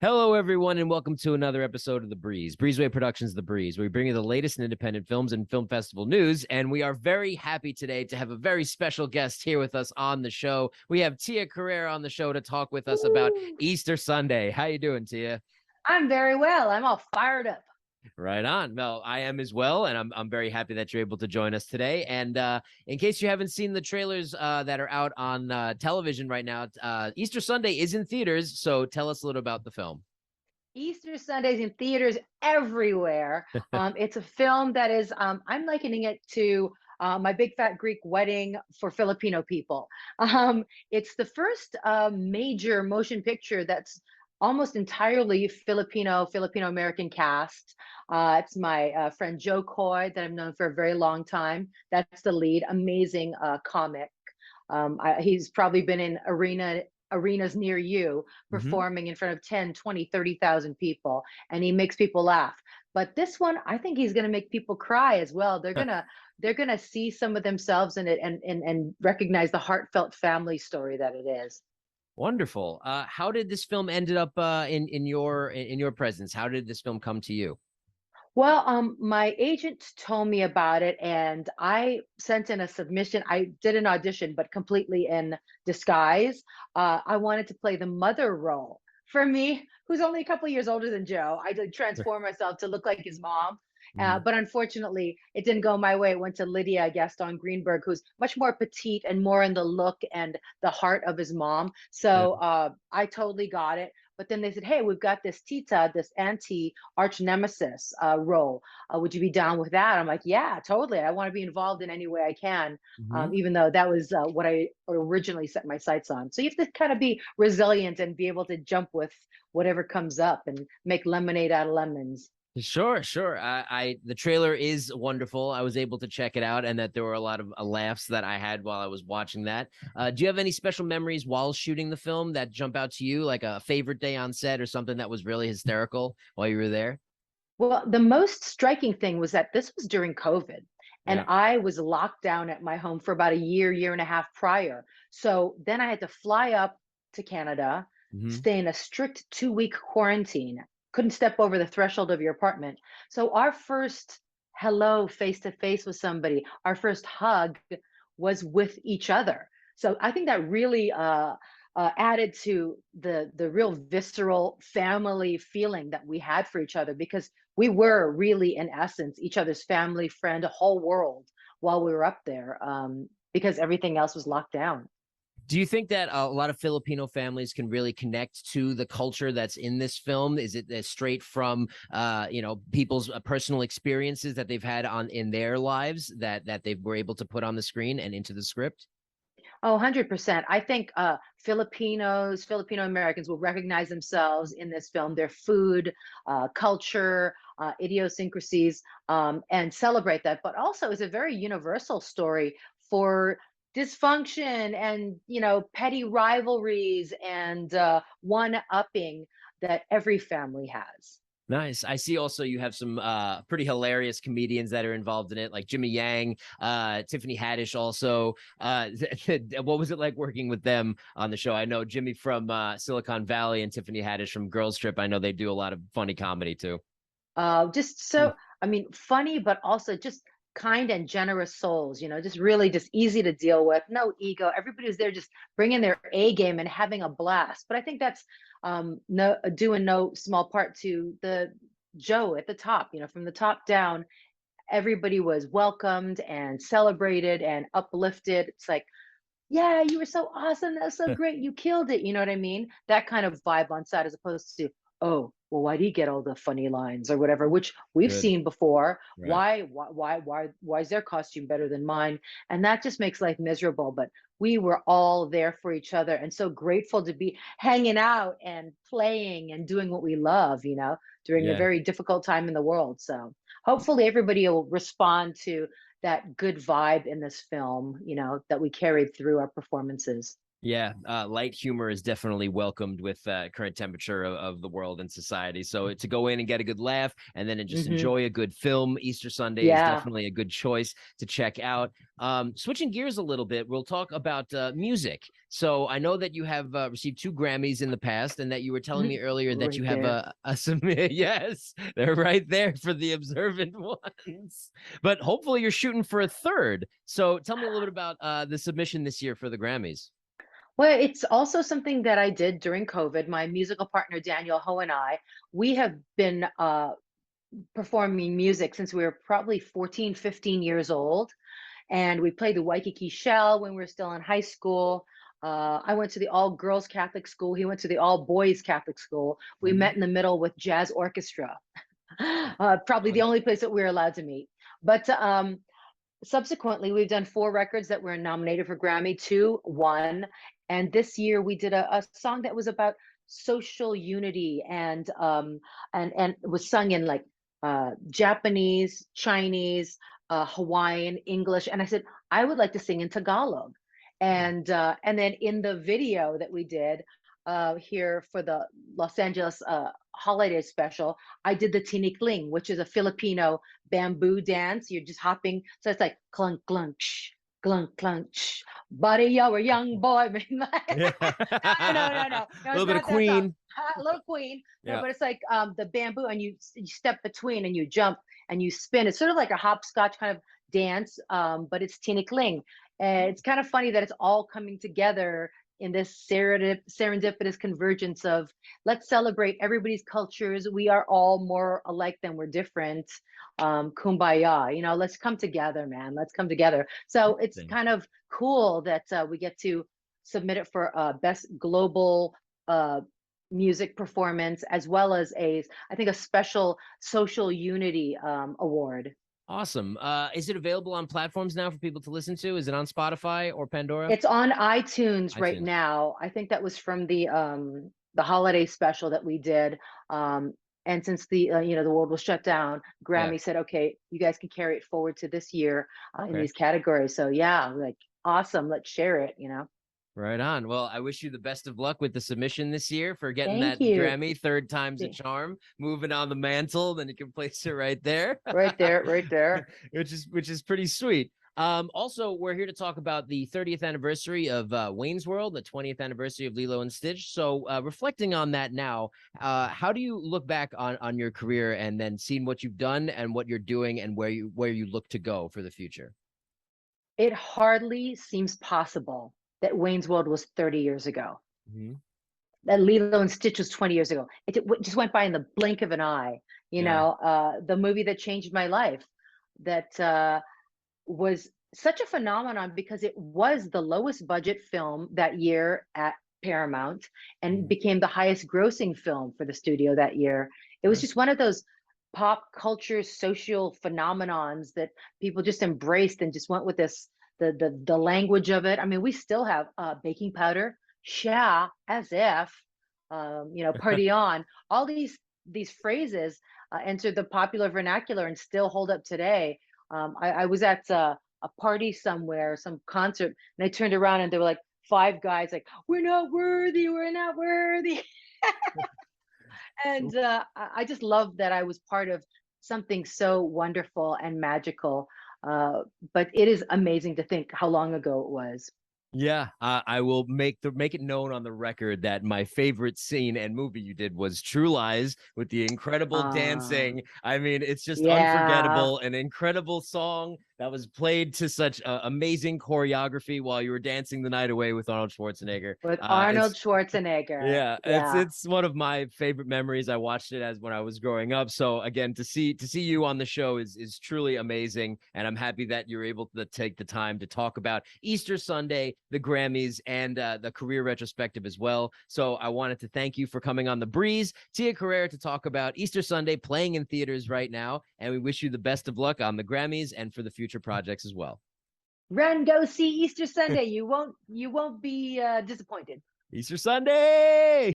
Hello, everyone, and welcome to another episode of The Breeze. Breezeway Productions The Breeze, where we bring you the latest in independent films and film festival news. And we are very happy today to have a very special guest here with us on the show. We have Tia Carrere on the show to talk with us about Woo! Easter Sunday. How you doing, Tia? I'm very well. I'm all fired up. Right on. Well, I am as well, and I'm very happy that you're able to join us today. And in case you haven't seen the trailers that are out on television right now, Easter Sunday is in theaters. So tell us a little about the film. Easter Sundays in theaters everywhere. It's a film that is, I'm likening it to My Big Fat Greek Wedding for Filipino people. It's the first major motion picture that's almost entirely Filipino American cast. It's my friend Joe Coy that I've known for a very long time. That's the lead. Amazing comic. He's probably been in arenas near you Mhm. performing in front of 10, 20, 30,000 people, and he makes people laugh. But this one, I think he's going to make people cry as well. They're going to see some of themselves in it and recognize the heartfelt family story that it is. Wonderful. How did this film ended up in your presence? How did this film come to you? Well, my agent told me about it, and I sent in a submission. I did an audition, but completely in disguise. I wanted to play the mother role. For me, who's only a couple of years older than Joe, I did transform myself to look like his mom. Mhm. But unfortunately, it didn't go my way. It went to Lydia Gaston Greenberg, who's much more petite and more in the look and the heart of his mom. Yeah. So I totally got it. But then they said, "Hey, we've got this Tita, this anti arch nemesis role. Would you be down with that?" I'm like, "Yeah, totally. I want to be involved in any way I can," Mhm. even though that was what I originally set my sights on. So you have to kind of be resilient and be able to jump with whatever comes up and make lemonade out of lemons. Sure, sure. The trailer is wonderful. I was able to check it out, and that there were a lot of laughs that I had while I was watching that. Do you have any special memories while shooting the film that jump out to you, like a favorite day on set or something that was really hysterical while you were there? Well, the most striking thing was that this was during COVID, and Yeah. I was locked down at my home for about a year and a half prior. So then I had to fly up to Canada, Hmm. stay in a strict 2-week quarantine, couldn't step over the threshold of your apartment. So our first hello face to face with somebody, our first hug was with each other. So I think that really added to the real visceral family feeling that we had for each other because we were really, in essence, each other's family, friend, a whole world while we were up there because everything else was locked down. Do you think that a lot of Filipino families can really connect to the culture that's in this film? Is it straight from people's personal experiences that they've had on in their lives that they were able to put on the screen and into the script? Oh, 100%. I think Filipino Americans will recognize themselves in this film, their food, culture, idiosyncrasies, and celebrate that. But also, it's a very universal story for dysfunction and petty rivalries and one-upping that every family has. Nice. I see also you have some pretty hilarious comedians that are involved in it, like Jimmy Yang, Tiffany Haddish also. What was it like working with them on the show? I know Jimmy from Silicon Valley and Tiffany Haddish from Girls Trip. I know they do a lot of funny comedy too. Just so, I mean, funny, but also just kind and generous souls, just really just easy to deal with, no ego. Everybody's there just bringing their A game and having a blast. But I think that's no due in no small part to the Joe at the top, from the top down, everybody was welcomed and celebrated and uplifted. It's like, yeah, you were so awesome. That's so great. You killed it. You know what I mean? That kind of vibe on set as opposed to, oh, well, why do you get all the funny lines or whatever, which we've Good. seen before. Right. Why is their costume better than mine? And that just makes life miserable. But we were all there for each other and so grateful to be hanging out and playing and doing what we love, during a Yeah. very difficult time in the world. So hopefully everybody will respond to that good vibe in this film, that we carried through our performances. Yeah, light humor is definitely welcomed with current temperature of the world and society. So to go in and get a good laugh and then just enjoy a good film, Easter Sunday is Yeah. definitely a good choice to check out. Switching gears a little bit, we'll talk about music. So I know that you have received 2 Grammys in the past, and that you were telling me earlier that Right you have there. some. Yes, they're right there for the observant ones. But hopefully you're shooting for a third. So tell me a little bit about the submission this year for the Grammys. Well, it's also something that I did during COVID. My musical partner, Daniel Ho, and I, we have been performing music since we were probably 14, 15 years old. And we played the Waikiki Shell when we were still in high school. I went to the all girls Catholic school. He went to the all boys Catholic school. We met in the middle with jazz orchestra, probably the Fun. only place that we were allowed to meet. But subsequently, we've done 4 records that were nominated for Grammy, 2 won. And this year we did a song that was about social unity and was sung in like Japanese, Chinese, Hawaiian, English. And I said, I would like to sing in Tagalog. And then in the video that we did here for the Los Angeles holiday special, I did the tinikling, which is a Filipino bamboo dance. You're just hopping. So it's like clunk, clunk, shh, clunk, clunk, shh. Buddy, you're a young boy. I mean, Yeah. no. A It's little bit of not that song. Queen. Little Queen. No, Yeah. but it's like the bamboo, and you step between and you jump and you spin. It's sort of like a hopscotch kind of dance, but it's tinikling. And it's kind of funny that it's all coming together in this serendipitous convergence of let's celebrate everybody's cultures. We are all more alike than we're different. Kumbaya, let's come together, man. Let's come together. So it's Thing. kind of cool that we get to submit it for best global music performance, as well as I think a special social unity award. Awesome. Is it available on platforms now for people to listen to? Is it on Spotify or Pandora? It's on iTunes right iTunes. now. I think that was from the holiday special that we did. And since the world was shut down, Yeah. Grammy said, okay, you guys can carry it forward to this year in Okay. these categories. So yeah, like awesome. Let's share it. Right on. Well, I wish you the best of luck with the submission this year for getting Thank that you. Grammy. Third time's a charm. Moving on the mantle, then you can place it right there. Right there, right there. which is pretty sweet. Also, we're here to talk about the 30th anniversary of Wayne's World, the 20th anniversary of Lilo and Stitch. So, reflecting on that now, how do you look back on your career and then seeing what you've done and what you're doing and where you look to go for the future? It hardly seems possible that Wayne's World was 30 years ago. Mhm. That Lilo and Stitch was 20 years ago. It just went by in the blink of an eye. Yeah. The movie that changed my life, that was such a phenomenon because it was the lowest budget film that year at Paramount and Mhm. became the highest grossing film for the studio that year. It was Yeah. just one of those pop culture social phenomenons that people just embraced and just went with the language of it. I mean, we still have baking powder, sha, as if, party on. All these phrases entered the popular vernacular and still hold up today. I was at a party somewhere, some concert, and I turned around and there were like 5 guys like, "We're not worthy, we're not worthy." And I just love that I was part of something so wonderful and magical. But it is amazing to think how long ago it was. Yeah, I will make it known on the record that my favorite scene and movie you did was True Lies with the incredible Uh, dancing. I mean, it's just yeah, unforgettable, an incredible song that was played to such amazing choreography while you were dancing the night away with Arnold Schwarzenegger. with Arnold It's Schwarzenegger. Yeah, it's Yeah. it's one of my favorite memories. I watched it as when I was growing up. So again, to see you on the show is truly amazing, and I'm happy that you're able to take the time to talk about Easter Sunday, the Grammys, and the career retrospective as well. So I wanted to thank you for coming on the Breeze, Tia Carrere, to talk about Easter Sunday playing in theaters right now, and we wish you the best of luck on the Grammys and for the future projects as well. Run, go see Easter Sunday. You won't be disappointed. Easter Sunday!